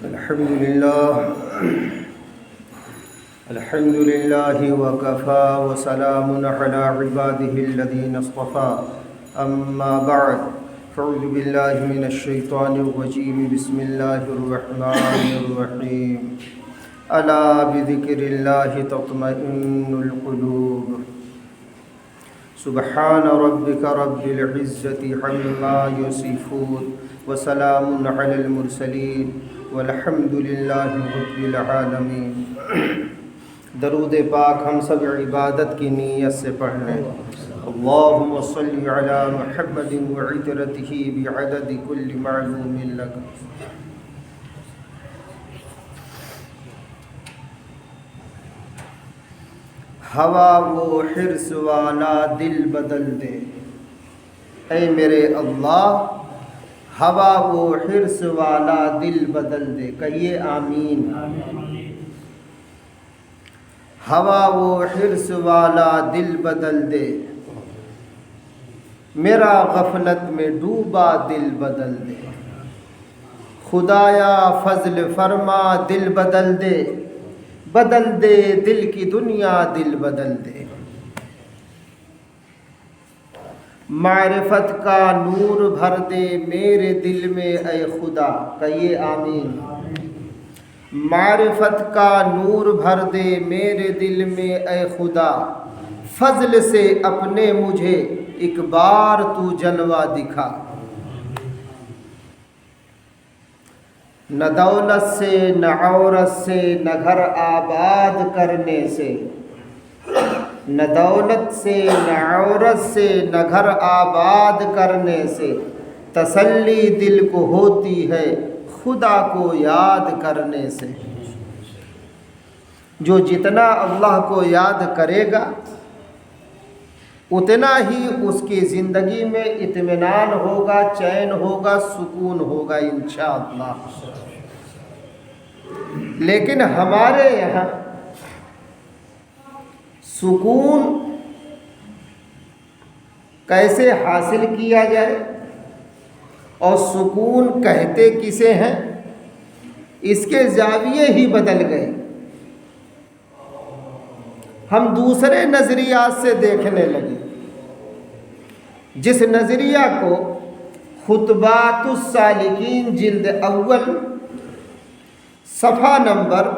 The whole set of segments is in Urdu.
الحمد لله وكفى وسلام على عباده الذين اصطفى أما بعد فأعوذ بالله من الشيطان الرجيم بسم الله الرحمن الرحيم ألا بذكر الله تطمئن القلوب سبحان ربك رب العزة عما يصفون وسلام على المرسلين والحمد لله رب العالمین۔ درود پاک ہم سب عبادت کی نیت سے پڑھ لیں۔ اللہم صلی علی محمد وعطرتہ بعدد کل معلوم لک۔ ہوا وہ حرص والا دل بدل دے، اے میرے اللہ ہوا وہ حرص والا دل بدل دے، کہیے آمین۔ ہوا وہ حرص والا دل بدل دے، میرا غفلت میں ڈوبا دل بدل دے، خدایا فضل فرما دل بدل دے، بدل دے دل کی دنیا دل بدل دے۔ معرفت کا نور بھر دے میرے دل میں اے خدا، کہیے آمین۔ معرفت کا نور بھر دے میرے دل میں اے خدا، فضل سے اپنے مجھے ایک بار تو جلوہ دکھا۔ نہ دولت سے نہ عورت سے نہ گھر آباد کرنے سے، نہ دولت سے نہ عورت سے نہ گھر آباد کرنے سے تسلی دل کو ہوتی ہے خدا کو یاد کرنے سے۔ جو جتنا اللہ کو یاد کرے گا اتنا ہی اس کی زندگی میں اطمینان ہوگا، چین ہوگا، سکون ہوگا انشاءاللہ۔ لیکن ہمارے یہاں سکون کیسے حاصل کیا جائے اور سکون کہتے کسے ہیں، اس کے زاویے ہی بدل گئے۔ ہم دوسرے نظریات سے دیکھنے لگے، جس نظریہ کو خطبات السالکین جلد اول صفحہ نمبر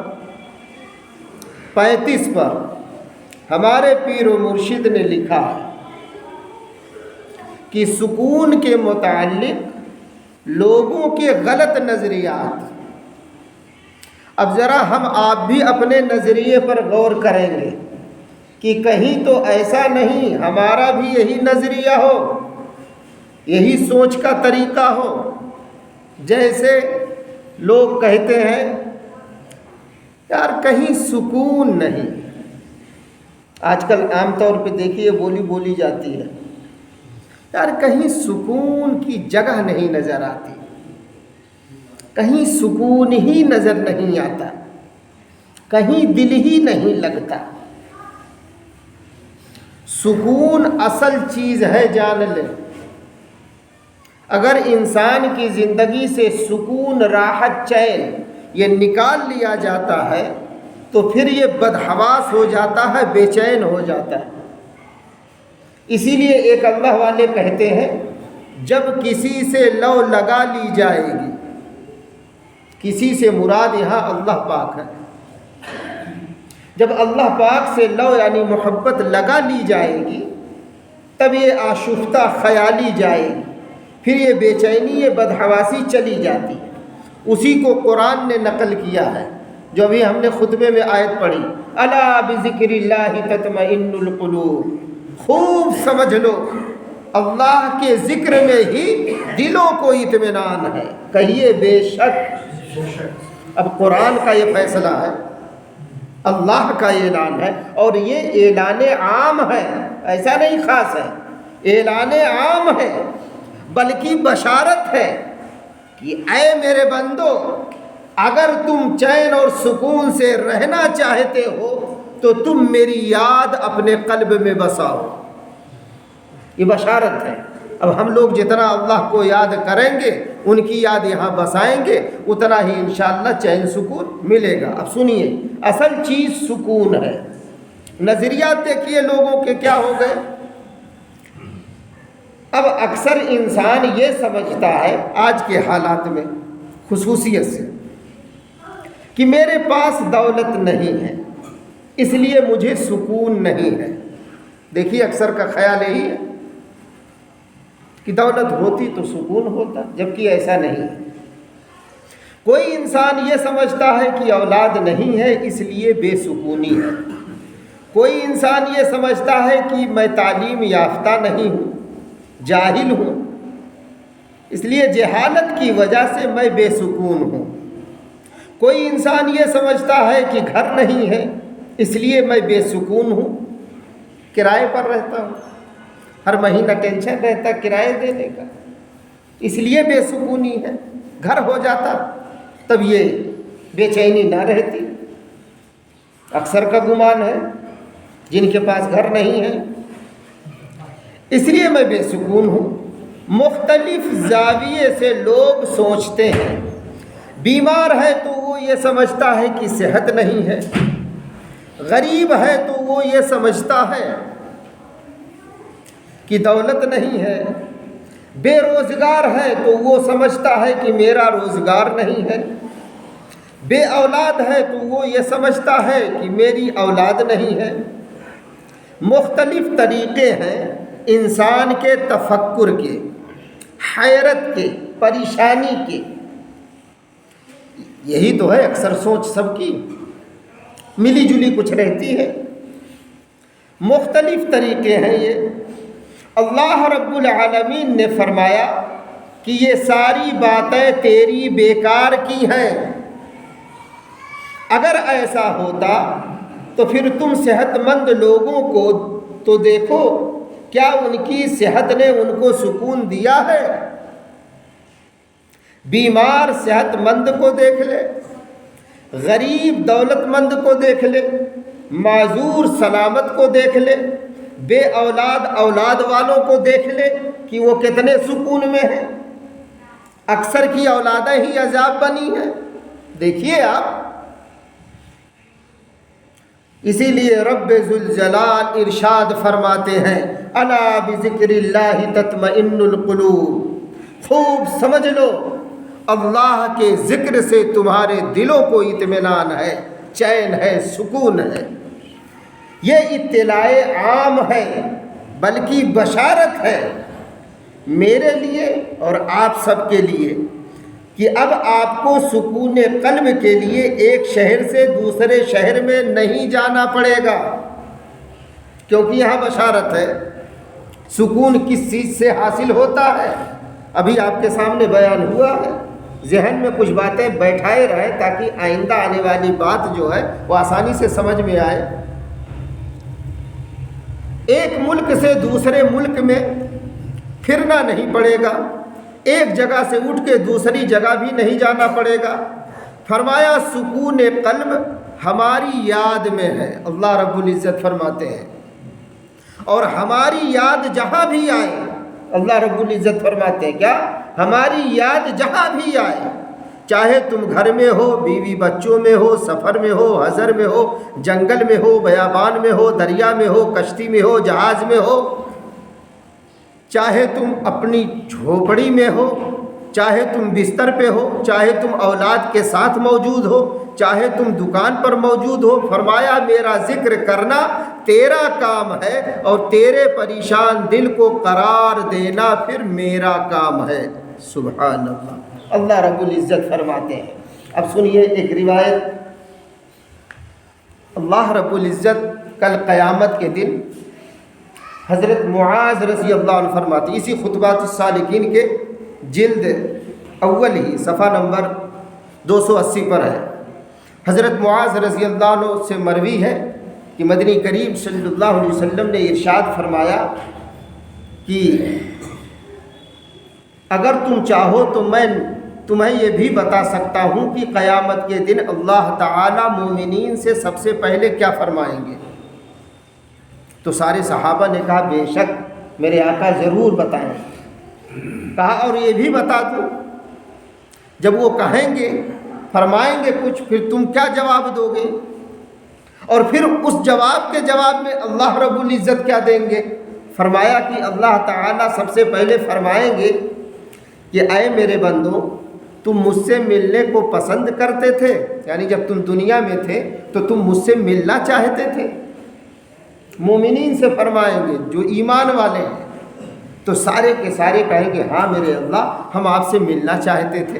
35 پر ہمارے پیر و مرشد نے لکھا کہ سکون کے متعلق لوگوں کے غلط نظریات۔ اب ذرا ہم آپ بھی اپنے نظریے پر غور کریں گے کہ کہیں تو ایسا نہیں ہمارا بھی یہی نظریہ ہو، یہی سوچ کا طریقہ ہو۔ جیسے لوگ کہتے ہیں یار کہیں سکون نہیں، آج کل عام طور پہ دیکھیے بولی جاتی ہے یار کہیں سکون کی جگہ نہیں نظر آتی، کہیں سکون ہی نظر نہیں آتا، کہیں دل ہی نہیں لگتا۔ سکون اصل چیز ہے، جان لے۔ اگر انسان کی زندگی سے سکون، راحت، چین یہ نکال لیا جاتا ہے تو پھر یہ بدحواس ہو جاتا ہے، بے چین ہو جاتا ہے۔ اسی لیے ایک اللہ والے کہتے ہیں جب کسی سے لو لگا لی جائے گی، کسی سے مراد یہاں اللہ پاک ہے، جب اللہ پاک سے لو یعنی محبت لگا لی جائے گی تب یہ آشفتہ خیالی جائے گی، پھر یہ بے چینی، یہ بدحواسی چلی جاتی ہے۔ اسی کو قرآن نے نقل کیا ہے، جو ابھی ہم نے خطبے میں آیت پڑھی، الا بذکر اللہ تطمئن القلوب۔ خوب سمجھ لو اللہ کے ذکر میں ہی دلوں کو اطمینان ہے، کہیے بے شک۔ اب قرآن کا یہ فیصلہ ہے، اللہ کا اعلان ہے، اور یہ اعلان عام ہے، ایسا نہیں خاص ہے، اعلان عام ہے، بلکہ بشارت ہے کہ اے میرے بندو اگر تم چین اور سکون سے رہنا چاہتے ہو تو تم میری یاد اپنے قلب میں بساؤ۔ یہ بشارت ہے۔ اب ہم لوگ جتنا اللہ کو یاد کریں گے ان کی یاد یہاں بسائیں گے اتنا ہی انشاءاللہ چین سکون ملے گا۔ اب سنیے، اصل چیز سکون ہے۔ نظریات دیکھیے لوگوں کے کیا ہو گئے۔ اب اکثر انسان یہ سمجھتا ہے آج کے حالات میں خصوصیت سے کہ میرے پاس دولت نہیں ہے اس لیے مجھے سکون نہیں ہے۔ دیکھیے اکثر کا خیال یہی ہے کہ دولت ہوتی تو سکون ہوتا، جبکہ ایسا نہیں ہے۔ کوئی انسان یہ سمجھتا ہے کہ اولاد نہیں ہے اس لیے بے سکونی ہے۔ کوئی انسان یہ سمجھتا ہے کہ میں تعلیم یافتہ نہیں ہوں، جاہل ہوں، اس لیے جہالت کی وجہ سے میں بے سکون ہوں۔ کوئی انسان یہ سمجھتا ہے کہ گھر نہیں ہے اس لیے میں بے سکون ہوں، کرائے پر رہتا ہوں، ہر مہینہ ٹینشن رہتا کرائے دینے کا، اس لیے بے سکونی ہے۔ گھر ہو جاتا تب یہ بے چینی نہ رہتی۔ اکثر کا گمان ہے جن کے پاس گھر نہیں ہے اس لیے میں بے سکون ہوں۔ مختلف زاویے سے لوگ سوچتے ہیں۔ بیمار ہے تو وہ یہ سمجھتا ہے کہ صحت نہیں ہے، غریب ہے تو وہ یہ سمجھتا ہے کہ دولت نہیں ہے، بے روزگار ہے تو وہ سمجھتا ہے کہ میرا روزگار نہیں ہے، بے اولاد ہے تو وہ یہ سمجھتا ہے کہ میری اولاد نہیں ہے۔ مختلف طریقے ہیں انسان کے تفکر کے، حیرت کے، پریشانی کے۔ یہی تو ہے اکثر سوچ سب کی ملی جلی کچھ رہتی ہے، مختلف طریقے ہیں یہ۔ اللہ رب العالمین نے فرمایا کہ یہ ساری باتیں تیری بیکار کی ہیں۔ اگر ایسا ہوتا تو پھر تم صحت مند لوگوں کو تو دیکھو، کیا ان کی صحت نے ان کو سکون دیا ہے؟ بیمار صحت مند کو دیکھ لے، غریب دولت مند کو دیکھ لے، معذور سلامت کو دیکھ لے، بے اولاد اولاد والوں کو دیکھ لے کہ وہ کتنے سکون میں ہیں۔ اکثر کی اولادیں ہی عذاب بنی ہیں، دیکھیے آپ۔ اسی لیے رب ذوالجلال ارشاد فرماتے ہیں، الا بذکر اللہ تطمئن القلوب، خوب سمجھ لو اللہ کے ذکر سے تمہارے دلوں کو اطمینان ہے، چین ہے، سکون ہے۔ یہ اطلاع عام ہے بلکہ بشارت ہے میرے لیے اور آپ سب کے لیے کہ اب آپ کو سکون قلب کے لیے ایک شہر سے دوسرے شہر میں نہیں جانا پڑے گا، کیونکہ یہاں بشارت ہے۔ سکون کس چیز سے حاصل ہوتا ہے ابھی آپ کے سامنے بیان ہوا ہے۔ ذہن میں کچھ باتیں بیٹھائے رہیں تاکہ آئندہ آنے والی بات جو ہے وہ آسانی سے سمجھ میں آئے۔ ایک ملک سے دوسرے ملک میں پھرنا نہیں پڑے گا، ایک جگہ سے اٹھ کے دوسری جگہ بھی نہیں جانا پڑے گا۔ فرمایا سکون قلب ہماری یاد میں ہے، اللہ رب العزت فرماتے ہیں، اور ہماری یاد جہاں بھی آئے، اللہ رب العزت فرماتے ہیں کیا؟ ہماری یاد جہاں بھی آئے، چاہے تم گھر میں ہو، بیوی بچوں میں ہو، سفر میں ہو، حضر میں ہو، جنگل میں ہو، بیابان میں ہو، دریا میں ہو، کشتی میں ہو، جہاز میں ہو، چاہے تم اپنی جھوپڑی میں ہو، چاہے تم بستر پہ ہو، چاہے تم اولاد کے ساتھ موجود ہو، چاہے تم دکان پر موجود ہو، فرمایا میرا ذکر کرنا تیرا کام ہے اور تیرے پریشان دل کو قرار دینا پھر میرا کام ہے۔ سبحان اللہ، اللہ رب العزت فرماتے ہیں۔ اب سنیے ایک روایت، اللہ رب العزت کل قیامت کے دن حضرت معاذ رضی اللہ عنہ فرماتے ہیں، اسی خطبات السالکین کے جلد اول ہی صفحہ نمبر 280 پر ہے۔ حضرت معاذ رضی اللہ عنہ سے مروی ہے کہ مدنی کریم صلی اللہ علیہ وسلم نے ارشاد فرمایا کہ اگر تم چاہو تو میں تمہیں یہ بھی بتا سکتا ہوں کہ قیامت کے دن اللہ تعالی مومنین سے سب سے پہلے کیا فرمائیں گے؟ تو سارے صحابہ نے کہا بے شک میرے آقا ضرور بتائیں۔ کہا اور یہ بھی بتا دوں جب وہ کہیں گے، فرمائیں گے کچھ، پھر تم کیا جواب دو گے؟ اور پھر اس جواب کے جواب میں اللہ رب العزت کیا دیں گے؟ فرمایا کہ اللہ تعالیٰ سب سے پہلے فرمائیں گے کہ اے میرے بندو، تم مجھ سے ملنے کو پسند کرتے تھے، یعنی جب تم دنیا میں تھے تو تم مجھ سے ملنا چاہتے تھے۔ مومنین سے فرمائیں گے جو ایمان والے ہیں، تو سارے کے سارے کہیں گے ہاں میرے اللہ، ہم آپ سے ملنا چاہتے تھے،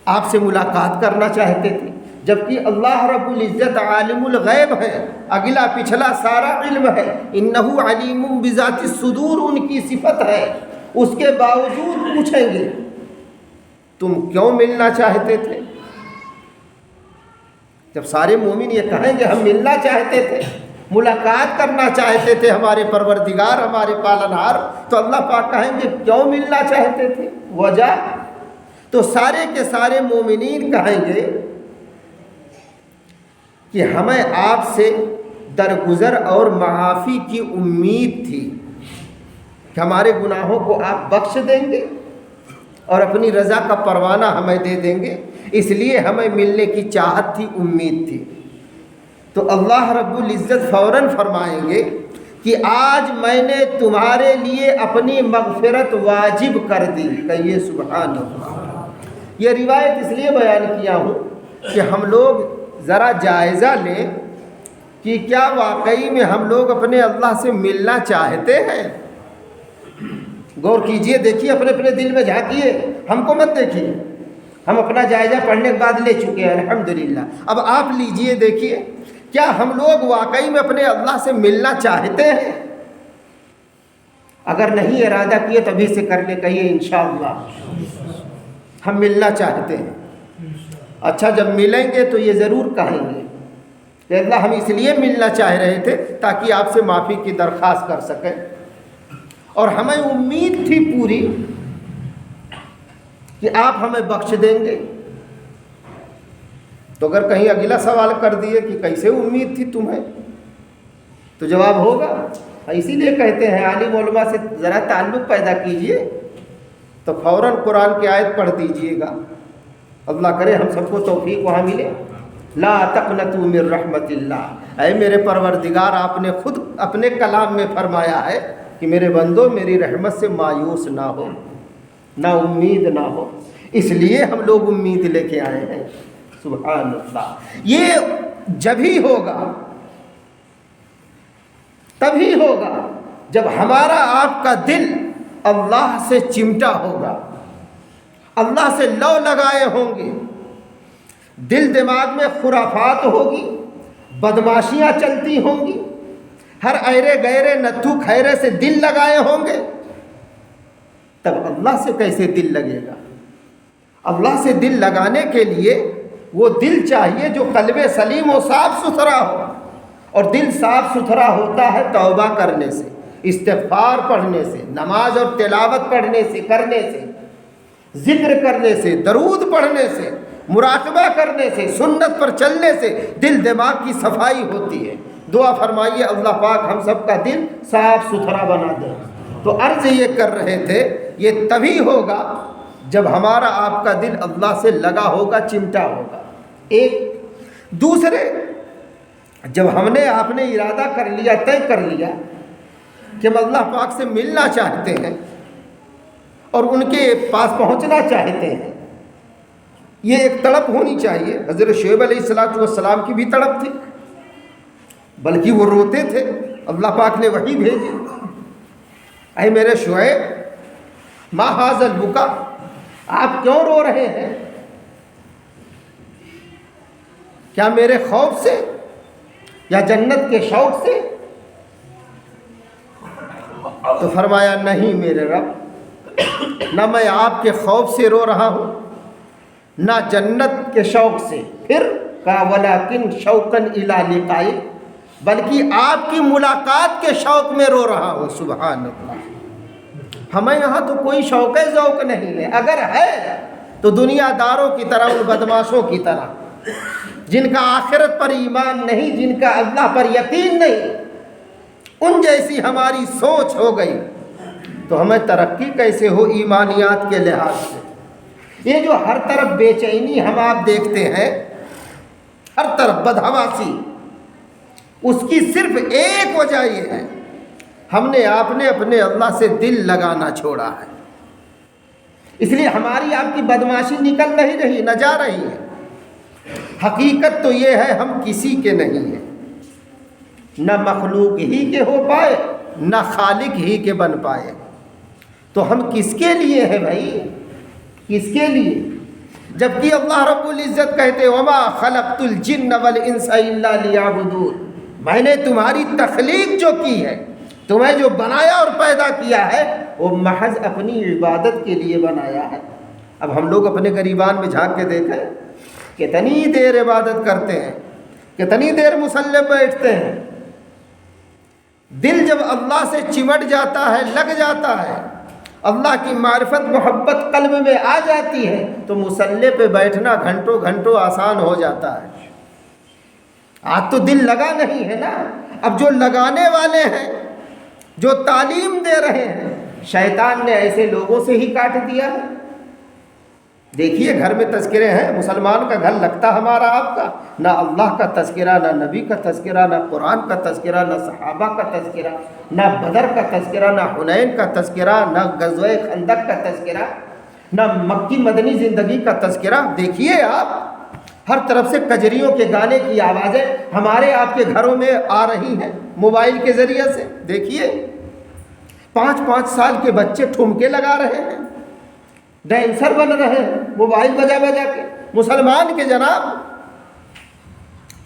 آپ سے ملاقات کرنا چاہتے تھے۔ جبکہ اللہ رب العزت عالم الغیب ہے، اگلا پچھلا سارا علم ہے، انہ علیم بذات الصدور ان کی صفت ہے، اس کے باوجود پوچھیں گے تم کیوں ملنا چاہتے تھے؟ جب سارے مومن یہ کہیں گے ہم ملنا چاہتے تھے، ملاقات کرنا چاہتے تھے ہمارے پروردگار، ہمارے پالنہار، تو اللہ پاک کہیں گے کیوں ملنا چاہتے تھے؟ وجہ؟ تو سارے کے سارے مومنین کہیں گے کہ ہمیں آپ سے درگزر اور معافی کی امید تھی کہ ہمارے گناہوں کو آپ بخش دیں گے اور اپنی رضا کا پروانہ ہمیں دے دیں گے، اس لیے ہمیں ملنے کی چاہت تھی، امید تھی۔ تو اللہ رب العزت فوراً فرمائیں گے کہ آج میں نے تمہارے لیے اپنی مغفرت واجب کر دی۔ کہیے سبحان اللہ۔ یہ روایت اس لیے بیان کیا ہوں کہ ہم لوگ ذرا جائزہ لیں کہ کیا واقعی میں ہم لوگ اپنے اللہ سے ملنا چاہتے ہیں؟ غور کیجئے، دیکھیے، اپنے اپنے دل میں جھانکیے، ہم کو مت دیکھیے۔ ہم اپنا جائزہ پڑھنے کے بعد لے چکے ہیں الحمدللہ، اب آپ لیجئے، دیکھیے کیا ہم لوگ واقعی میں اپنے اللہ سے ملنا چاہتے ہیں؟ اگر نہیں ارادہ کیے تو ابھی سے کر لے، کہیے انشاءاللہ ہم ملنا چاہتے ہیں۔ اچھا، جب ملیں گے تو یہ ضرور کہیں گے کہ اللہ ہم اس لیے ملنا چاہ رہے تھے تاکہ آپ سے معافی کی درخواست کر سکیں، اور ہمیں امید تھی پوری کہ آپ ہمیں بخش دیں گے۔ تو اگر کہیں اگلا سوال کر دیے کہ کیسے امید تھی تمہیں، تو جواب ہوگا، اسی لیے کہتے ہیں عالم علماء سے ذرا تعلق پیدا کیجئے، تو فوراً قرآن کی آیت پڑھ دیجئے گا۔ اللہ کرے ہم سب کو توفیق وہاں ملے۔ لا تقنطوا من رحمت اللہ، اے میرے پروردگار، آپ نے خود اپنے کلام میں فرمایا ہے کہ میرے بندو میری رحمت سے مایوس نہ ہو، نا امید نہ ہو، اس لیے ہم لوگ امید لے کے آئے ہیں۔ سبحان اللہ۔ یہ جبھی ہوگا، تبھی ہوگا جب ہمارا آپ کا دل اللہ سے چمٹا ہوگا، اللہ سے لو لگائے ہوں گے، دل دماغ میں خرافات ہوگی، بدماشیاں چلتی ہوں گی، ہر ایرے گیرے نتھو خیرے سے دل لگائے ہوں گے، تب اللہ سے کیسے دل لگے گا؟ اللہ سے دل لگانے کے لیے وہ دل چاہیے جو قلب سلیم و صاف ستھرا ہو، اور دل صاف ستھرا ہوتا ہے توبہ کرنے سے، استغفار پڑھنے سے، نماز اور تلاوت پڑھنے سے، کرنے سے، ذکر کرنے سے، درود پڑھنے سے، مراقبہ کرنے سے، سنت پر چلنے سے دل دماغ کی صفائی ہوتی ہے۔ دعا فرمائیے اللہ پاک ہم سب کا دل صاف ستھرا بنا دے۔ تو عرض یہ کر رہے تھے، یہ تبھی ہوگا جب ہمارا آپ کا دل اللہ سے لگا ہوگا، چمٹا ہوگا۔ ایک دوسرے، جب ہم نے آپ نے ارادہ کر لیا، طے کر لیا کہ ہم اللہ پاک سے ملنا چاہتے ہیں اور ان کے پاس پہنچنا چاہتے ہیں، یہ ایک تڑپ ہونی چاہیے۔ حضرت شعیب علیہ السلام کی بھی تڑپ تھی، بلکہ وہ روتے تھے، اللہ پاک نے وحی بھیجی، اے میرے شعیب ما ھذا البکا، آپ کیوں رو رہے ہیں؟ کیا میرے خوف سے یا جنت کے شوق سے؟ تو فرمایا نہیں میرے رب، نہ میں آپ کے خوف سے رو رہا ہوں، نہ جنت کے شوق سے۔ پھر کہا ولیکن شوقا الی لقائی، بلکہ آپ کی ملاقات کے شوق میں رو رہا ہوں۔ سبحان اللہ۔ ہمیں یہاں تو کوئی شوق ذوق نہیں ہے، اگر ہے تو دنیا داروں کی طرح، ان بدماشوں کی طرح جن کا آخرت پر ایمان نہیں، جن کا اللہ پر یقین نہیں، ان جیسی ہماری سوچ ہو گئی تو ہمیں ترقی کیسے ہو ایمانیات کے لحاظ سے؟ یہ جو ہر طرف بے چینی ہم آپ دیکھتے ہیں، ہر طرف بدحواسی، اس کی صرف ایک وجہ یہ ہے، ہم نے آپ نے اپنے اللہ سے دل لگانا چھوڑا ہے۔ اس لیے ہماری آپ کی بدمعاشی نکل نہیں رہی، نہ جا رہی ہے۔ حقیقت تو یہ ہے ہم کسی کے نہیں ہیں، نہ مخلوق ہی کے ہو پائے نہ خالق ہی کے بن پائے، تو ہم کس کے لیے ہیں بھائی؟ کس کے لیے؟ جبکہ اللہ رب العزت کہتے وما خلقت الجن والانس الا لیعبدون، میں نے تمہاری تخلیق جو کی ہے، تمہیں جو بنایا اور پیدا کیا ہے، وہ محض اپنی عبادت کے لیے بنایا ہے۔ اب ہم لوگ اپنے گریبان میں جھانک کے دیکھیں، کتنی دیر عبادت کرتے ہیں، کتنی دیر مصلی بیٹھتے ہیں۔ دل جب اللہ سے چمٹ جاتا ہے، لگ جاتا ہے، اللہ کی معرفت محبت قلب میں آ جاتی ہے، تو مصلی پہ بیٹھنا گھنٹوں گھنٹوں آسان ہو جاتا ہے۔ آج تو دل لگا نہیں ہے نا۔ اب جو لگانے والے ہیں، جو تعلیم دے رہے ہیں، شیطان نے ایسے لوگوں سے ہی کاٹ دیا ہے۔ دیکھیے گھر میں تذکرے ہیں، مسلمان کا گھر لگتا ہمارا آپ کا، نہ اللہ کا تذکرہ، نہ نبی کا تذکرہ، نہ قرآن کا تذکرہ، نہ صحابہ کا تذکرہ، نہ بدر کا تذکرہ، نہ حنین کا تذکرہ، نہ غزوہ خندق کا تذکرہ، نہ مکی مدنی زندگی کا تذکرہ۔ دیکھیے آپ ہر طرف سے کجریوں کے گانے کی آوازیں ہمارے آپ کے گھروں میں آ رہی ہیں موبائل کے ذریعے سے۔ دیکھیے 5-5 سال کے بچے ٹھمکے لگا رہے ہیں، ڈینسر بن رہے ہیں موبائل بجا بجا کے۔ مسلمان کے جناب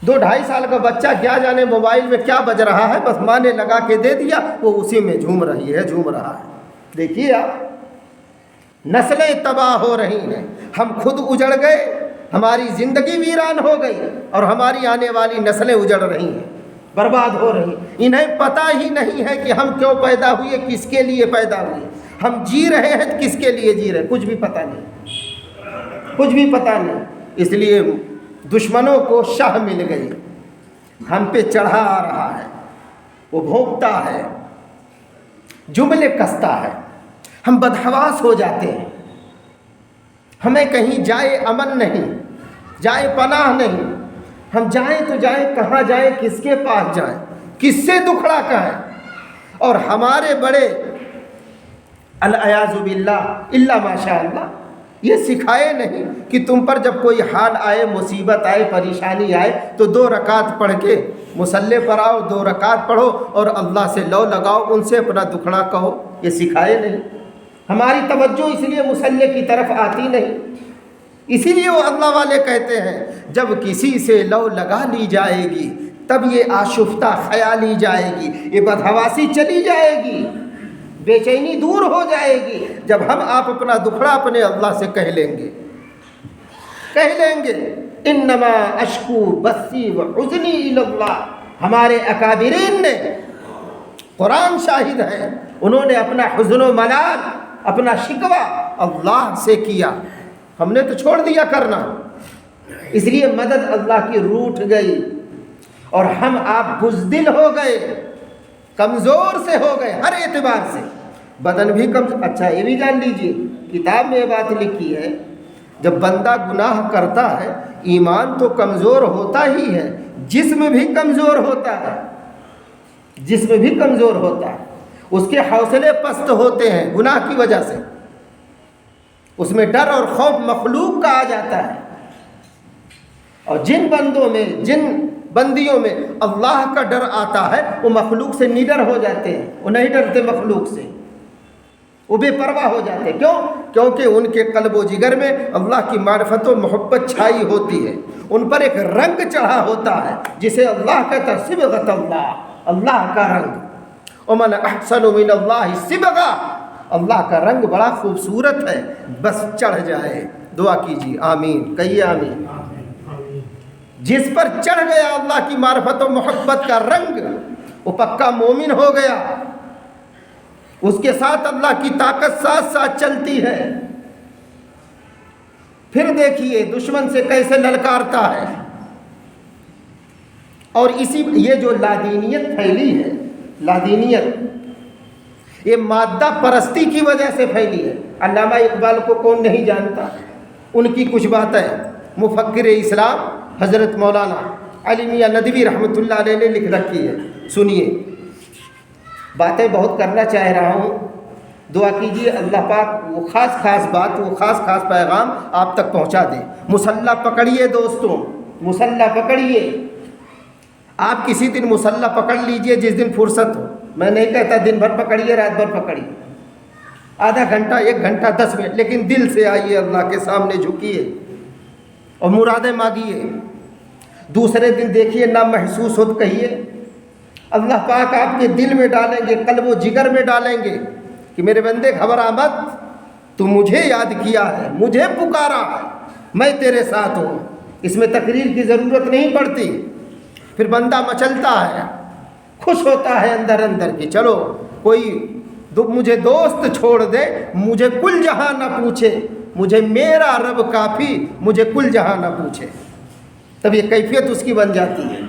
2-2.5 سال کا بچہ کیا جانے موبائل میں کیا بج رہا ہے، بس ماں نے لگا کے دے دیا، وہ اسی میں جھوم رہا ہے۔ دیکھیے آپ نسلیں تباہ ہو رہی ہیں، ہم خود اجڑ گئے، ہماری زندگی ویران ہو گئی، اور ہماری آنے والی نسلیں اجڑ رہی ہیں، برباد ہو رہی ہیں۔ انہیں پتہ ہی نہیں ہے کہ ہم کیوں پیدا ہوئے، کس کے لیے پیدا ہوئے، ہم جی رہے ہیں کس کے لیے جی رہے ہیں، کچھ بھی پتہ نہیں، کچھ بھی پتہ نہیں۔ اس لیے دشمنوں کو شاہ مل گئی، ہم پہ چڑھا آ رہا ہے، وہ بھونکتا ہے، جملے کستا ہے، ہم بدحواس ہو جاتے ہیں، ہمیں کہیں جائے امن نہیں، جائے پناہ نہیں، ہم جائیں تو جائیں کہاں جائیں، کس کے پاس جائیں، کس سے دکھڑا کہیں۔ اور ہمارے بڑے العیاذ باللہ الا ماشاء اللہ یہ سکھائے نہیں کہ تم پر جب کوئی حال آئے، مصیبت آئے، پریشانی آئے، تو 2 رکعت پڑھ کے مصلی پر آؤ، 2 رکعت پڑھو اور اللہ سے لو لگاؤ، ان سے اپنا دکھڑا کہو۔ یہ سکھائے نہیں۔ ہماری توجہ اس لیے مصلی کی طرف آتی نہیں، اسی لیے وہ اللہ والے کہتے ہیں جب کسی سے لو لگا لی جائے گی تب یہ آشفتہ خیالی جائے گی، یہ بدحواسی چلی جائے گی، بے چینی دور ہو جائے گی، جب ہم آپ اپنا دکھڑا اپنے اللہ سے کہہ لیں گے انما اشکو بثی وحزنی الی اللہ۔ ہمارے اکابرین نے، قرآن شاہد ہے، انہوں نے اپنا حزن و ملال، اپنا شکوہ اللہ سے کیا، ہم نے تو چھوڑ دیا کرنا۔ اس لیے مدد اللہ کی روٹھ گئی، اور ہم آپ بزدل ہو گئے، کمزور سے ہو گئے ہر اعتبار سے، بدن بھی کمزور۔ اچھا یہ بھی جان لیجئے، کتاب میں یہ بات لکھی ہے جب بندہ گناہ کرتا ہے ایمان تو کمزور ہوتا ہی ہے، جسم بھی کمزور ہوتا ہے، جسم بھی کمزور ہوتا ہے، اس کے حوصلے پست ہوتے ہیں گناہ کی وجہ سے، اس میں ڈر اور خوف مخلوق کا آ جاتا ہے۔ اور جن بندوں میں، جن بندیوں میں اللہ کا ڈر آتا ہے وہ مخلوق سے نڈر ہو جاتے ہیں، وہ نہیں ڈرتے مخلوق سے، وہ بے پرواہ ہو جاتے ہیں۔ کیوں؟ کیونکہ ان کے قلب و جگر میں اللہ کی معرفت و محبت چھائی ہوتی ہے، ان پر ایک رنگ چڑھا ہوتا ہے جسے اللہ کہتا ہے صبغۃ اللہ، اللہ کا رنگ۔ ومن احسن من اللہ صبغہ، اللہ کا رنگ بڑا خوبصورت ہے، بس چڑھ جائے۔ دعا کیجیے آمین، کہیے آمین۔ جس پر چڑھ گیا اللہ کی معرفت و محبت کا رنگ، وہ پکا مومن ہو گیا، اس کے ساتھ اللہ کی طاقت ساتھ ساتھ چلتی ہے۔ پھر دیکھیے دشمن سے کیسے للکارتا ہے، اور یہ جو لادینیت پھیلی ہے، لادینیت یہ مادہ پرستی کی وجہ سے پھیلی ہے۔ علامہ اقبال کو کون نہیں جانتا؟ ان کی کچھ باتیں مفکر اسلام حضرت مولانا علی میاں ندوی رحمۃ اللہ علیہ نے لکھ رکھی ہے، سنیے۔ باتیں بہت کرنا چاہ رہا ہوں، دعا کیجیے اللہ پاک وہ خاص بات، وہ خاص پیغام آپ تک پہنچا دے۔ مصلی پکڑیے دوستوں، مصلی پکڑیے۔ آپ کسی دن مصلی پکڑ لیجئے جس دن فرصت ہو، میں نہیں کہتا دن بھر پکڑیے، رات بھر پکڑیے، آدھا گھنٹہ، 1 گھنٹہ، 10 منٹ، لیکن دل سے آئیے، اللہ کے سامنے جھکیے اور مرادیں مانگیے۔ دوسرے دن دیکھیے نہ محسوس ہو تو کہیے، اللہ پاک آپ کے دل میں ڈالیں گے، قلب و جگر میں ڈالیں گے کہ میرے بندے گھبرا مت، تو مجھے یاد کیا ہے، مجھے پکارا ہے، میں تیرے ساتھ ہوں۔ اس میں تقریر کی ضرورت نہیں پڑتی، پھر بندہ مچلتا ہے، خوش ہوتا ہے اندر کہ چلو کوئی مجھے دوست چھوڑ دے، مجھے کل جہاں نہ پوچھے، مجھے میرا رب کافی، مجھے کل جہاں نہ پوچھے، تب یہ کیفیت اس کی بن جاتی ہے۔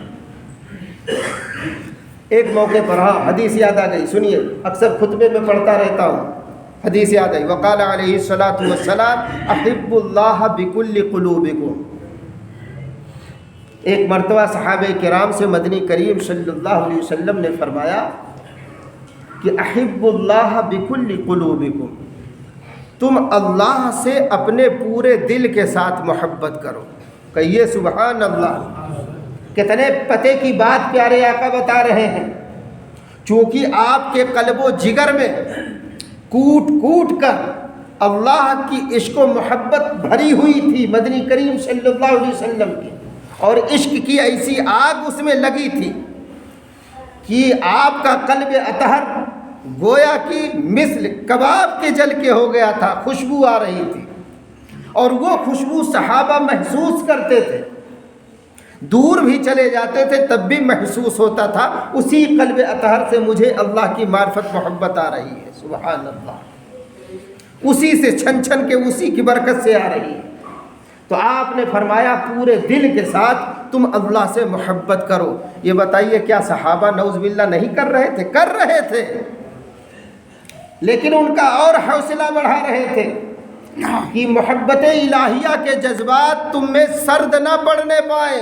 ایک موقع پر حدیث یاد آ گئی، سنیے، اکثر خطبے میں پڑھتا رہتا ہوں، حدیث یاد آئی، وقال علیہ الصلاۃ والسلام احب اللہ بکل قلوبکم۔ ایک مرتبہ صحابہ کرام سے مدنی کریم صلی اللہ علیہ وسلم نے فرمایا کہ احب اللہ بکل قلوبکم، تم اللہ سے اپنے پورے دل کے ساتھ محبت کرو۔ کہیے سبحان اللہ، کتنے پتے کی بات پیارے آقا بتا رہے ہیں۔ چونکہ آپ کے قلب و جگر میں کوٹ کوٹ کر اللہ کی عشق و محبت بھری ہوئی تھی مدنی کریم صلی اللہ علیہ وسلم کی، اور عشق کی ایسی آگ اس میں لگی تھی کہ آپ کا قلب اطہر گویا کہ مثل کباب کے جل کے ہو گیا تھا، خوشبو آ رہی تھی، اور وہ خوشبو صحابہ محسوس کرتے تھے، دور بھی چلے جاتے تھے تب بھی محسوس ہوتا تھا اسی قلب اطہر سے مجھے اللہ کی معرفت محبت آ رہی ہے، سبحان اللہ، اسی سے چھن چھن کے اسی کی برکت سے آ رہی ہے۔ تو آپ نے فرمایا پورے دل کے ساتھ تم اللہ سے محبت کرو۔ یہ بتائیے کیا صحابہ نعوذ باللہ نہیں کر رہے تھے؟ کر رہے تھے، لیکن ان کا اور حوصلہ بڑھا رہے تھے کہ محبت الہیہ کے جذبات تم میں سرد نہ پڑنے پائے،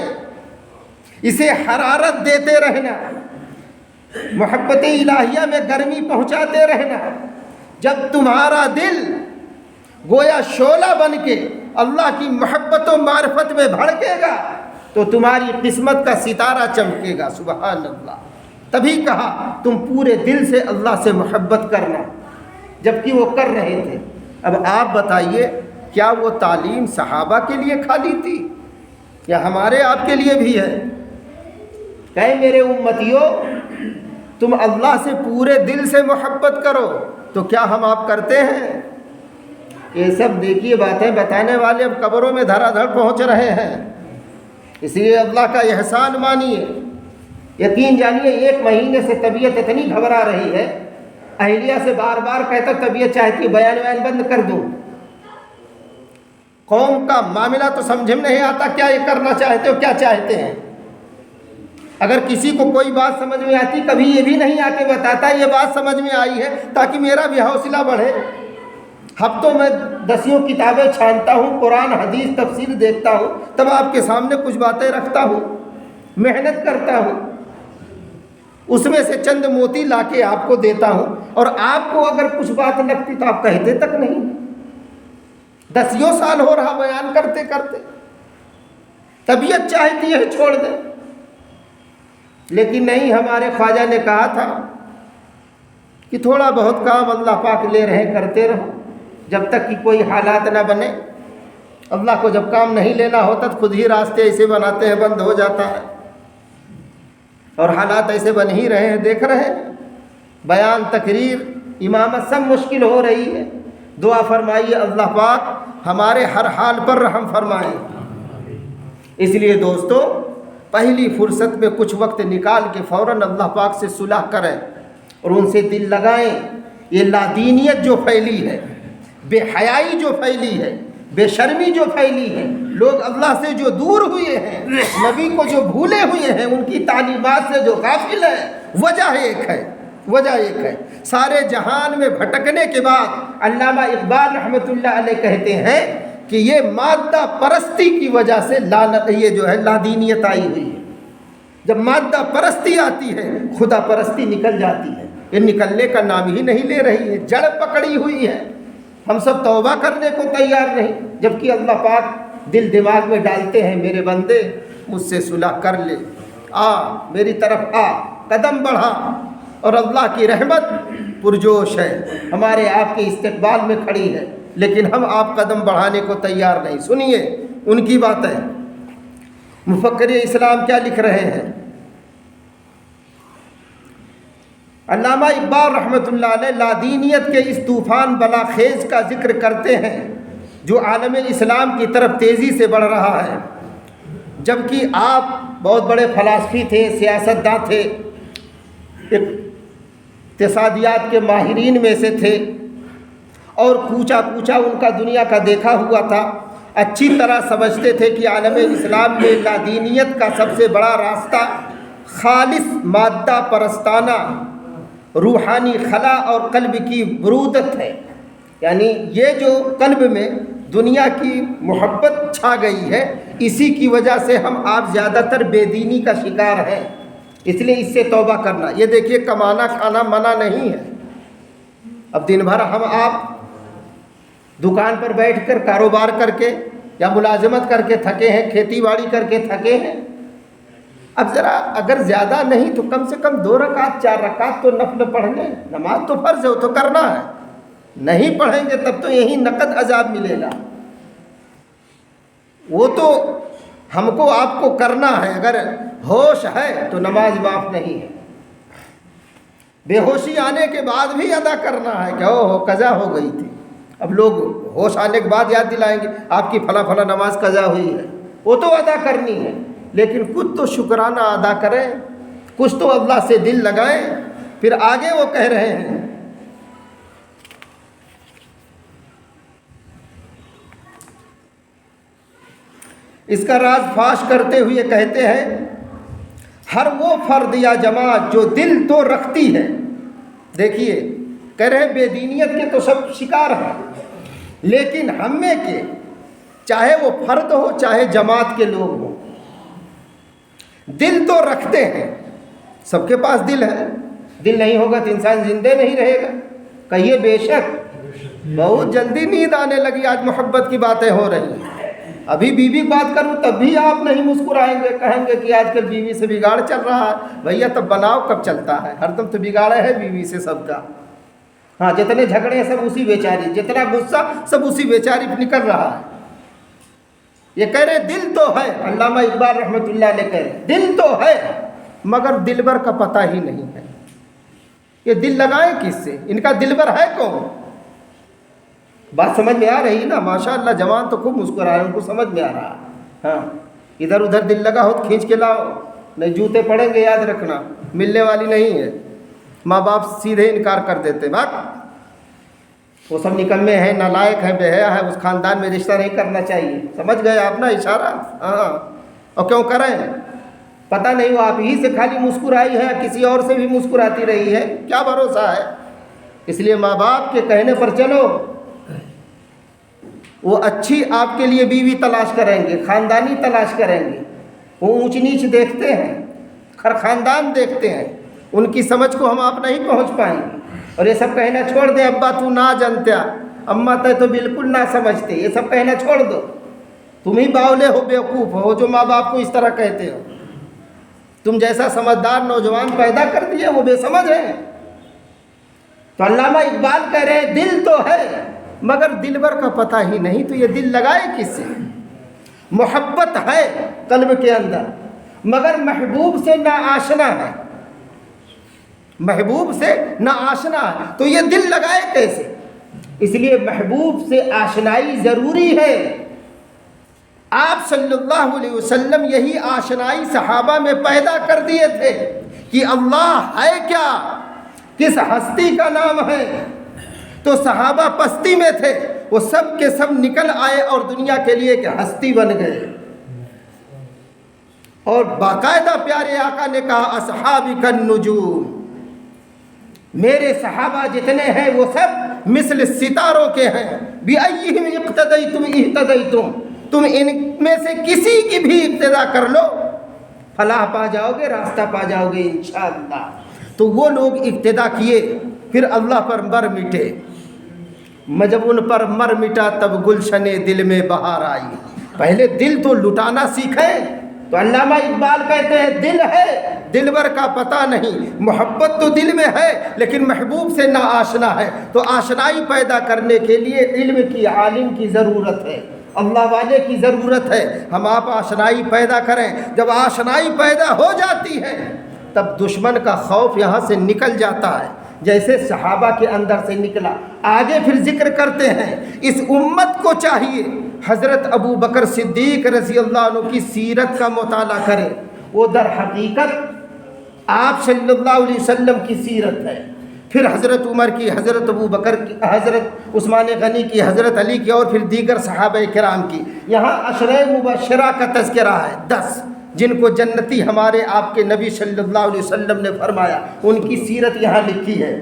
اسے حرارت دیتے رہنا، محبت الہیہ میں گرمی پہنچاتے رہنا۔ جب تمہارا دل گویا شعلہ بن کے اللہ کی محبت و معرفت میں بھڑکے گا تو تمہاری قسمت کا ستارہ چمکے گا، سبحان اللہ۔ تبھی کہا تم پورے دل سے اللہ سے محبت کرنا، جبکہ وہ کر رہے تھے۔ اب آپ بتائیے کیا وہ تعلیم صحابہ کے لیے خالی تھی یا ہمارے آپ کے لیے بھی ہے؟ کہ میرے امتیوں تم اللہ سے پورے دل سے محبت کرو، تو کیا ہم آپ کرتے ہیں؟ یہ سب دیکھیے باتیں بتانے والے اب قبروں میں دھڑا دھڑ پہنچ رہے ہیں، اس لیے اللہ کا احسان مانیے، یقین جانیے 1 مہینے سے طبیعت اتنی گھبرا رہی ہے، اہلیہ سے بار بار کہتا طبیعت چاہتی ہے بیان بند کر دوں۔ قوم کا معاملہ تو سمجھ میں نہیں آتا، کیا یہ کرنا چاہتے ہو، کیا چاہتے ہیں؟ اگر کسی کو کوئی بات سمجھ میں آتی کبھی یہ بھی نہیں آ کے بتاتا یہ بات سمجھ میں آئی ہے تاکہ میرا بھی حوصلہ بڑھے۔ ہفتوں میں 10 کتابیں چھانتا ہوں، قرآن حدیث تفسیر دیکھتا ہوں، تب آپ کے سامنے کچھ باتیں رکھتا ہوں، محنت کرتا ہوں، اس میں سے چند موتی لا کے آپ کو دیتا ہوں، اور آپ کو اگر کچھ بات لگتی تو آپ کہتے تک نہیں۔ 10 سال ہو رہا بیان کرتے کرتے، طبیعت چاہتی ہے چھوڑ دیں، لیکن نہیں، ہمارے خواجہ نے کہا تھا کہ تھوڑا بہت کام اللہ پاک لے رہے کرتے رہو جب تک کہ کوئی حالات نہ بنے۔ اللہ کو جب کام نہیں لینا ہوتا تو خود ہی راستے ایسے بناتے ہیں، بند ہو جاتا ہے، اور حالات ایسے بن ہی رہے ہیں، دیکھ رہے ہیں، بیان، تقریر، امامت سب مشکل ہو رہی ہے۔ دعا فرمائیے اللہ پاک ہمارے ہر حال پر رحم فرمائے۔ اس لیے دوستو پہلی فرصت میں کچھ وقت نکال کے فوراً اللہ پاک سے صلح کریں اور ان سے دل لگائیں۔ یہ لادینیت جو پھیلی ہے، بے حیائی جو پھیلی ہے، بے شرمی جو پھیلی ہے، لوگ اللہ سے جو دور ہوئے ہیں، نبی کو جو بھولے ہوئے ہیں، ان کی تعلیمات سے جو غافل ہیں، وجہ ایک ہے۔ سارے جہان میں بھٹکنے کے بعد علامہ اقبال رحمۃ اللہ علیہ کہتے ہیں کہ یہ مادہ پرستی کی وجہ سے یہ جو ہے لادینیت آئی ہوئی ہے۔ جب مادہ پرستی آتی ہے خدا پرستی نکل جاتی ہے، یہ نکلنے کا نام ہی نہیں لے رہی ہے، جڑ پکڑی ہوئی ہے۔ ہم سب توبہ کرنے کو تیار نہیں، جبکہ اللہ پاک دل دماغ میں ڈالتے ہیں میرے بندے مجھ سے صلح کر لے، آ میری طرف آ، قدم بڑھا، اور اللہ کی رحمت پرجوش ہے، ہمارے آپ کے استقبال میں کھڑی ہے، لیکن ہم آپ قدم بڑھانے کو تیار نہیں۔ سنیے ان کی باتیں، مفکر اسلام کیا لکھ رہے ہیں۔ علامہ اقبال رحمۃ اللہ علیہ لادینیت کے اس طوفان بلا خیز کا ذکر کرتے ہیں جو عالم اسلام کی طرف تیزی سے بڑھ رہا ہے، جبکہ آپ بہت بڑے فلسفی تھے، سیاستداں تھے، اقتصادیات کے ماہرین میں سے تھے، اور کوچا کوچا ان کا دنیا کا دیکھا ہوا تھا، اچھی طرح سمجھتے تھے کہ عالم اسلام میں لادینیت کا سب سے بڑا راستہ خالص مادہ پرستانہ روحانی خلا اور قلب کی برودت ہے، یعنی یہ جو قلب میں دنیا کی محبت چھا گئی ہے، اسی کی وجہ سے ہم آپ زیادہ تر بے دینی کا شکار ہیں، اس لیے اس سے توبہ کرنا۔ یہ دیکھیے کمانا کھانا منع نہیں ہے، اب دن بھر ہم آپ دکان پر بیٹھ کر کاروبار کر کے یا ملازمت کر کے تھکے ہیں، کھیتی باڑی کر کے تھکے ہیں، اب ذرا اگر زیادہ نہیں تو کم سے کم 2 رکعت 4 رکعت تو نفل پڑھ لیں، نماز تو فرض ہے، وہ تو کرنا ہے، نہیں پڑھیں گے تب تو یہی نقد عذاب ملے گا، وہ تو ہم کو آپ کو کرنا ہے، اگر ہوش ہے تو نماز معاف نہیں ہے، بے ہوشی آنے کے بعد بھی ادا کرنا ہے کہ او قضا ہو گئی تھی۔ اب لوگ ہوش آنے کے بعد یاد دلائیں گے آپ کی فلاں فلاں نماز قضا ہوئی ہے، وہ تو ادا کرنی ہے، لیکن کچھ تو شکرانہ ادا کریں، کچھ تو اللہ سے دل لگائیں۔ پھر آگے وہ کہہ رہے ہیں اس کا راز فاش کرتے ہوئے کہتے ہیں ہر وہ فرد یا جماعت جو دل تو رکھتی ہے، دیکھیے کہہ رہے ہیں بے دینیت کے تو سب شکار ہیں، لیکن ہم میں کے چاہے وہ فرد ہو چاہے جماعت کے لوگ ہوں، دل تو رکھتے ہیں، سب کے پاس دل ہے، دل نہیں ہوگا تو انسان زندہ نہیں رہے گا، کہیے بے شک۔ بہت جلدی نیند آنے لگی، آج محبت کی باتیں ہو رہی ہیں، ابھی بیوی بات کروں تب بھی آپ نہیں مسکرائیں گے، کہیں گے کہ آج کل بیوی سے بگاڑ چل رہا ہے، بھیا تب بناؤ کب چلتا ہے، ہر دم تو بگاڑا ہے بیوی سے سب کا، ہاں جتنے جھگڑے ہیں سب اسی بیچاری، جتنا غصہ سب اسی بیچاری پہ نکل رہا ہے۔ یہ کہہ رہے دل تو ہے، علامہ اقبال رحمۃ اللہ علیہ کہہ رہے دل تو ہے مگر دلبر کا پتہ ہی نہیں ہے، یہ دل لگائیں کس سے، ان کا دلبر ہے کون؟ بات سمجھ میں آ رہی نا؟ ماشاءاللہ جوان تو خوب مسکرا رہے ہیں، ان کو سمجھ میں آ رہا ہے، ہاں ادھر ادھر دل لگا ہو تو کھینچ کے لاؤ، نہیں جوتے پڑیں گے یاد رکھنا، ملنے والی نہیں ہے۔ ماں باپ سیدھے انکار کر دیتے، بات وہ سب نکمے ہیں، نالائق ہیں، بے حیا ہے، اس خاندان میں رشتہ نہیں کرنا چاہیے، سمجھ گئے آپ نا اشارہ؟ ہاں، اور کیوں کریں؟ پتہ نہیں وہ آپ ہی سے خالی مسکرائی ہے، کسی اور سے بھی مسکراتی رہی ہے، کیا بھروسہ ہے؟ اس لیے ماں باپ کے کہنے پر چلو، وہ اچھی آپ کے لیے بیوی تلاش کریں گے، خاندانی تلاش کریں گے، وہ اونچ نیچ دیکھتے ہیں، ہر خاندان دیکھتے ہیں، ان کی سمجھ کو ہم آپ نہیں پہنچ پائیں گے۔ اور یہ سب کہنا چھوڑ دے، ابا تو نہ جانتا، اماں تے تو بالکل نہ سمجھتے، یہ سب کہنا چھوڑ دو، تم ہی باولے ہو، بیوقوف ہو جو ماں باپ کو اس طرح کہتے ہو، تم جیسا سمجھدار نوجوان پیدا کر دیے وہ بے سمجھ ہیں۔ تو علامہ اقبال کہہ رہے ہیں دل تو ہے مگر دلبر کا پتہ ہی نہیں، تو یہ دل لگائے کس سے؟ محبت ہے قلب کے اندر مگر محبوب سے نا آشنا ہے، محبوب سے نا آشنا ہے، تو یہ دل لگائے کیسے؟ اس لیے محبوب سے آشنائی ضروری ہے۔ آپ صلی اللہ علیہ وسلم یہی آشنائی صحابہ میں پیدا کر دیے تھے کہ اللہ ہے کیا، کس ہستی کا نام ہے، تو صحابہ پستی میں تھے، وہ سب کے سب نکل آئے اور دنیا کے لیے ایک ہستی بن گئے، اور باقاعدہ پیارے آقا نے کہا اصحابی کالنجوم، میرے صحابہ جتنے ہیں وہ سب مثل ستاروں کے ہیں، بِأَيِّهِمْ اقْتَدَيْتُمْ اهْتَدَيْتُمْ، تم ان میں سے کسی کی بھی اقتدا کر لو فلاح پا جاؤ گے، راستہ پا جاؤ گے انشاءاللہ۔ تو وہ لوگ اقتدا کیے، پھر اللہ پر مر مٹے، جب ان پر مر مٹا تب گلشن دل میں بہار آئی۔ پہلے دل تو لٹانا سیکھیں۔ تو علامہ اقبال کہتے ہیں دل ہے دلبر کا پتہ نہیں، محبت تو دل میں ہے لیکن محبوب سے نا آشنا ہے۔ تو آشنائی پیدا کرنے کے لیے علم کی، عالم کی ضرورت ہے، اللہ والے کی ضرورت ہے۔ ہم آپ آشنائی پیدا کریں، جب آشنائی پیدا ہو جاتی ہے تب دشمن کا خوف یہاں سے نکل جاتا ہے، جیسے صحابہ کے اندر سے نکلا۔ آگے پھر ذکر کرتے ہیں اس امت کو چاہیے حضرت ابو بکر صدیق رضی اللہ عنہ کی سیرت کا مطالعہ کرے۔ وہ در حقیقت آپ صلی اللہ علیہ وسلم کی سیرت ہے، پھر حضرت عمر کی، حضرت ابو بکر کی، حضرت عثمان غنی کی، حضرت علی کی، اور پھر دیگر صحابہ کرام کی۔ یہاں عشرہ مبشرہ کا تذکرہ ہے، 10 جن کو جنتی ہمارے آپ کے نبی صلی اللہ علیہ وسلم نے فرمایا، ان کی سیرت یہاں لکھی ہے۔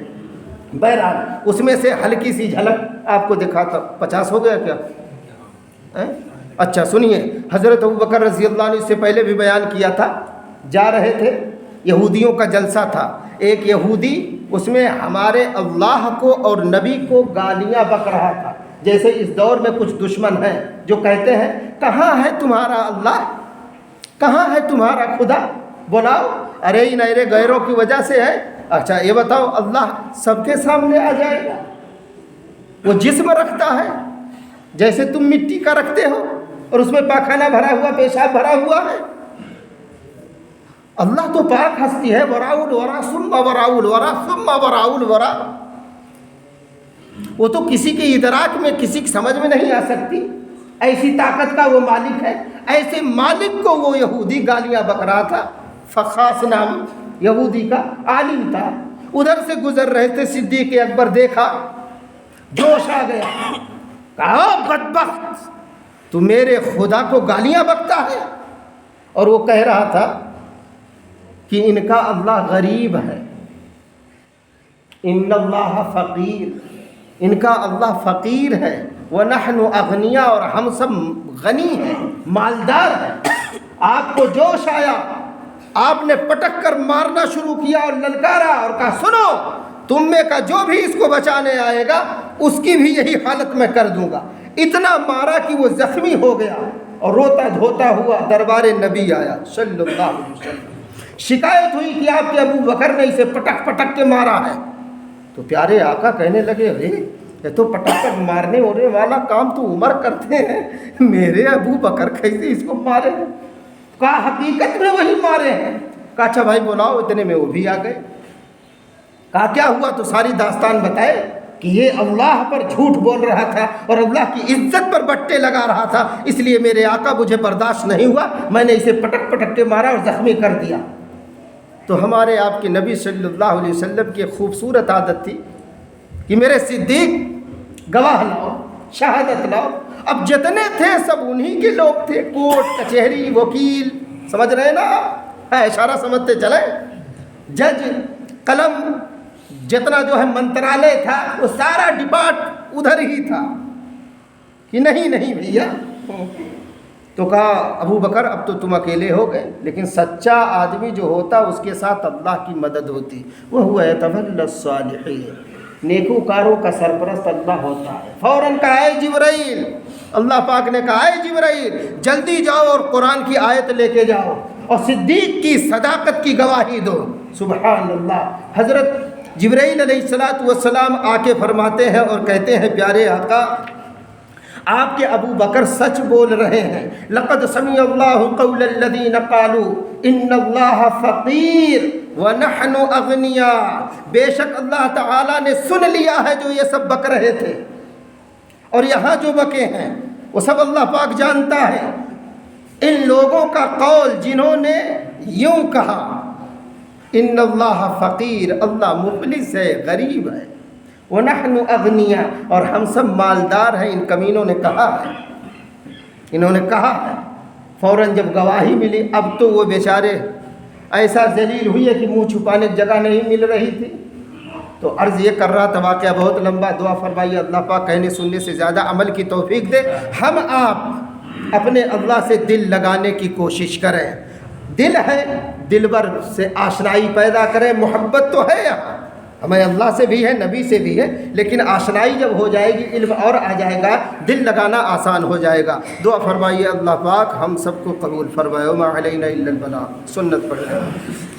بہرحال اس میں سے ہلکی سی جھلک آپ کو دکھاتا۔ 50 ہو گیا کیا؟ اچھا سنیے، حضرت ابوبکر رضی اللہ عنہ سے پہلے بھی بیان کیا تھا، جا رہے تھے، یہودیوں کا جلسہ تھا، ایک یہودی اس میں ہمارے اللہ کو اور نبی کو گالیاں بک رہا تھا۔ جیسے اس دور میں کچھ دشمن ہیں جو کہتے ہیں کہاں ہے تمہارا اللہ، کہاں ہے تمہارا خدا، بلاؤ، ارے ان ایرے غیروں کی وجہ سے ہے۔ اچھا یہ بتاؤ اللہ سب کے سامنے آ جائے گا؟ وہ جسم رکھتا ہے جیسے تم مٹی کا رکھتے ہو، اور اس میں پاخانہ بھرا ہوا، پیشاب بھرا ہوا ہے۔ اللہ تو پاک ہستی ہے، وراء الورا ثم وراء الورا ثم وراء الورا۔ وہ تو کسی کے ادراک میں، کسی کی سمجھ میں نہیں آ سکتی، ایسی طاقت کا وہ مالک ہے۔ ایسے مالک کو وہ یہودی گالیاں بک رہا تھا۔ فخاس نام یہودی کا عالم تھا، ادھر سے گزر رہے تھے، صدیق اکبر دیکھا، جوش آ گیا، کہا بدبخت تو میرے خدا کو گالیاں بکتا ہے۔ اور وہ کہہ رہا تھا کہ ان کا اللہ غریب ہے، ان اللہ فقیر، ان کا اللہ فقیر ہے، وَنَحْنُ أَغْنِيَاء، اور ہم سب غنی ہیں، مالدار ہیں۔ آپ کو جوش آیا، آپ نے پٹک کر مارنا شروع کیا اور للکارا اور کہا سنو، تم میں کا جو بھی اس کو بچانے آئے گا اس کی بھی یہی حالت میں کر دوں گا۔ اتنا مارا کہ وہ زخمی ہو گیا اور روتا دھوتا ہوا دربار نبی آیا صلی اللہ علیہ وسلم۔ شکایت ہوئی کہ آپ کے ابو بکر نے اسے پٹک پٹک کے مارا ہے۔ تو پیارے آقا کہنے لگے ارے یہ تو پٹک کر مارنے ہونے والا کام تو عمر کرتے ہیں، میرے ابو بکر کیسے اس کو مارے ہیں؟ کہا حقیقت میں وہی مارے ہیں۔ کہا اچھا بھائی بلاؤ، اتنے میں وہ بھی آ گئے۔ کہا کیا ہوا؟ تو ساری داستان بتائے کہ یہ اللہ پر جھوٹ بول رہا تھا اور اللہ کی عزت پر بٹے لگا رہا تھا، اس لیے میرے آقا مجھے برداشت نہیں ہوا، میں نے اسے پٹک پٹک کے مارا اور زخمی کر دیا۔ تو ہمارے آپ کے نبی صلی اللہ علیہ وسلم کی خوبصورت عادت تھی کہ میرے صدیق گواہ لاؤ، شہادت لاؤ۔ اب جتنے تھے سب انہی کے لوگ تھے، کوٹ کچہری وکیل، سمجھ رہے نا آپ؟ اشارہ سمجھتے چلیں، جج قلم، جتنا جو ہے منترالے تھا وہ سارا ڈپارٹ ادھر ہی تھا کہ نہیں نہیں بھیا۔ تو کہا ابو بکر اب تو تم اکیلے ہو گئے، لیکن سچا آدمی جو ہوتا اس کے ساتھ اللہ کی مدد ہوتی، وہ ہوا یتولی الصالحین، نیکوکاروں کا سرپرست اللہ ہوتا ہے۔ فوراً کہا اے جبرائیل، اللہ پاک نے کہا اے جبرائیل جلدی جاؤ اور قرآن کی آیت لے کے جاؤ اور صدیق کی صداقت کی گواہی دو۔ سبحان اللہ۔ حضرت جبرائیل علیہ السلام آ کے فرماتے ہیں اور کہتے ہیں پیارے آقا آپ کے ابو بکر سچ بول رہے ہیں، لقد سمع اللہ قول الذین قالوا ان اللہ فقیر ونحن اغنیاء، بے شک اللہ تعالیٰ نے سن لیا ہے جو یہ سب بک رہے تھے، اور یہاں جو بکے ہیں وہ سب اللہ پاک جانتا ہے۔ ان لوگوں کا قول جنہوں نے یوں کہا ان اللہ فقیر، اللہ مفلس ہے، غریب ہے، وَنَحْنُ أَغْنِيَاء، اور ہم سب مالدار ہیں، ان کمینوں نے کہا ہے، انہوں نے کہا ہے۔ فوراً جب گواہی ملی اب تو وہ بیچارے ایسا ذلیل ہوئے کہ منہ چھپانے کی جگہ نہیں مل رہی تھی۔ تو عرض یہ کر رہا تھا، واقعہ بہت لمبا، دعا فرمائیے اللہ پاک کہنے سننے سے زیادہ عمل کی توفیق دے۔ ہم آپ اپنے اللہ سے دل لگانے کی کوشش کریں، دل ہے، دلبر سے آشنائی پیدا کریں۔ محبت تو ہے یہاں ہمیں اللہ سے بھی ہے، نبی سے بھی ہے، لیکن آشنائی جب ہو جائے گی، علم اور آ جائے گا، دل لگانا آسان ہو جائے گا۔ دعا فرمائیے اللہ پاک ہم سب کو قبول فرمائے۔ وما علینا الا البلاغ۔ سنت پڑھ لیں۔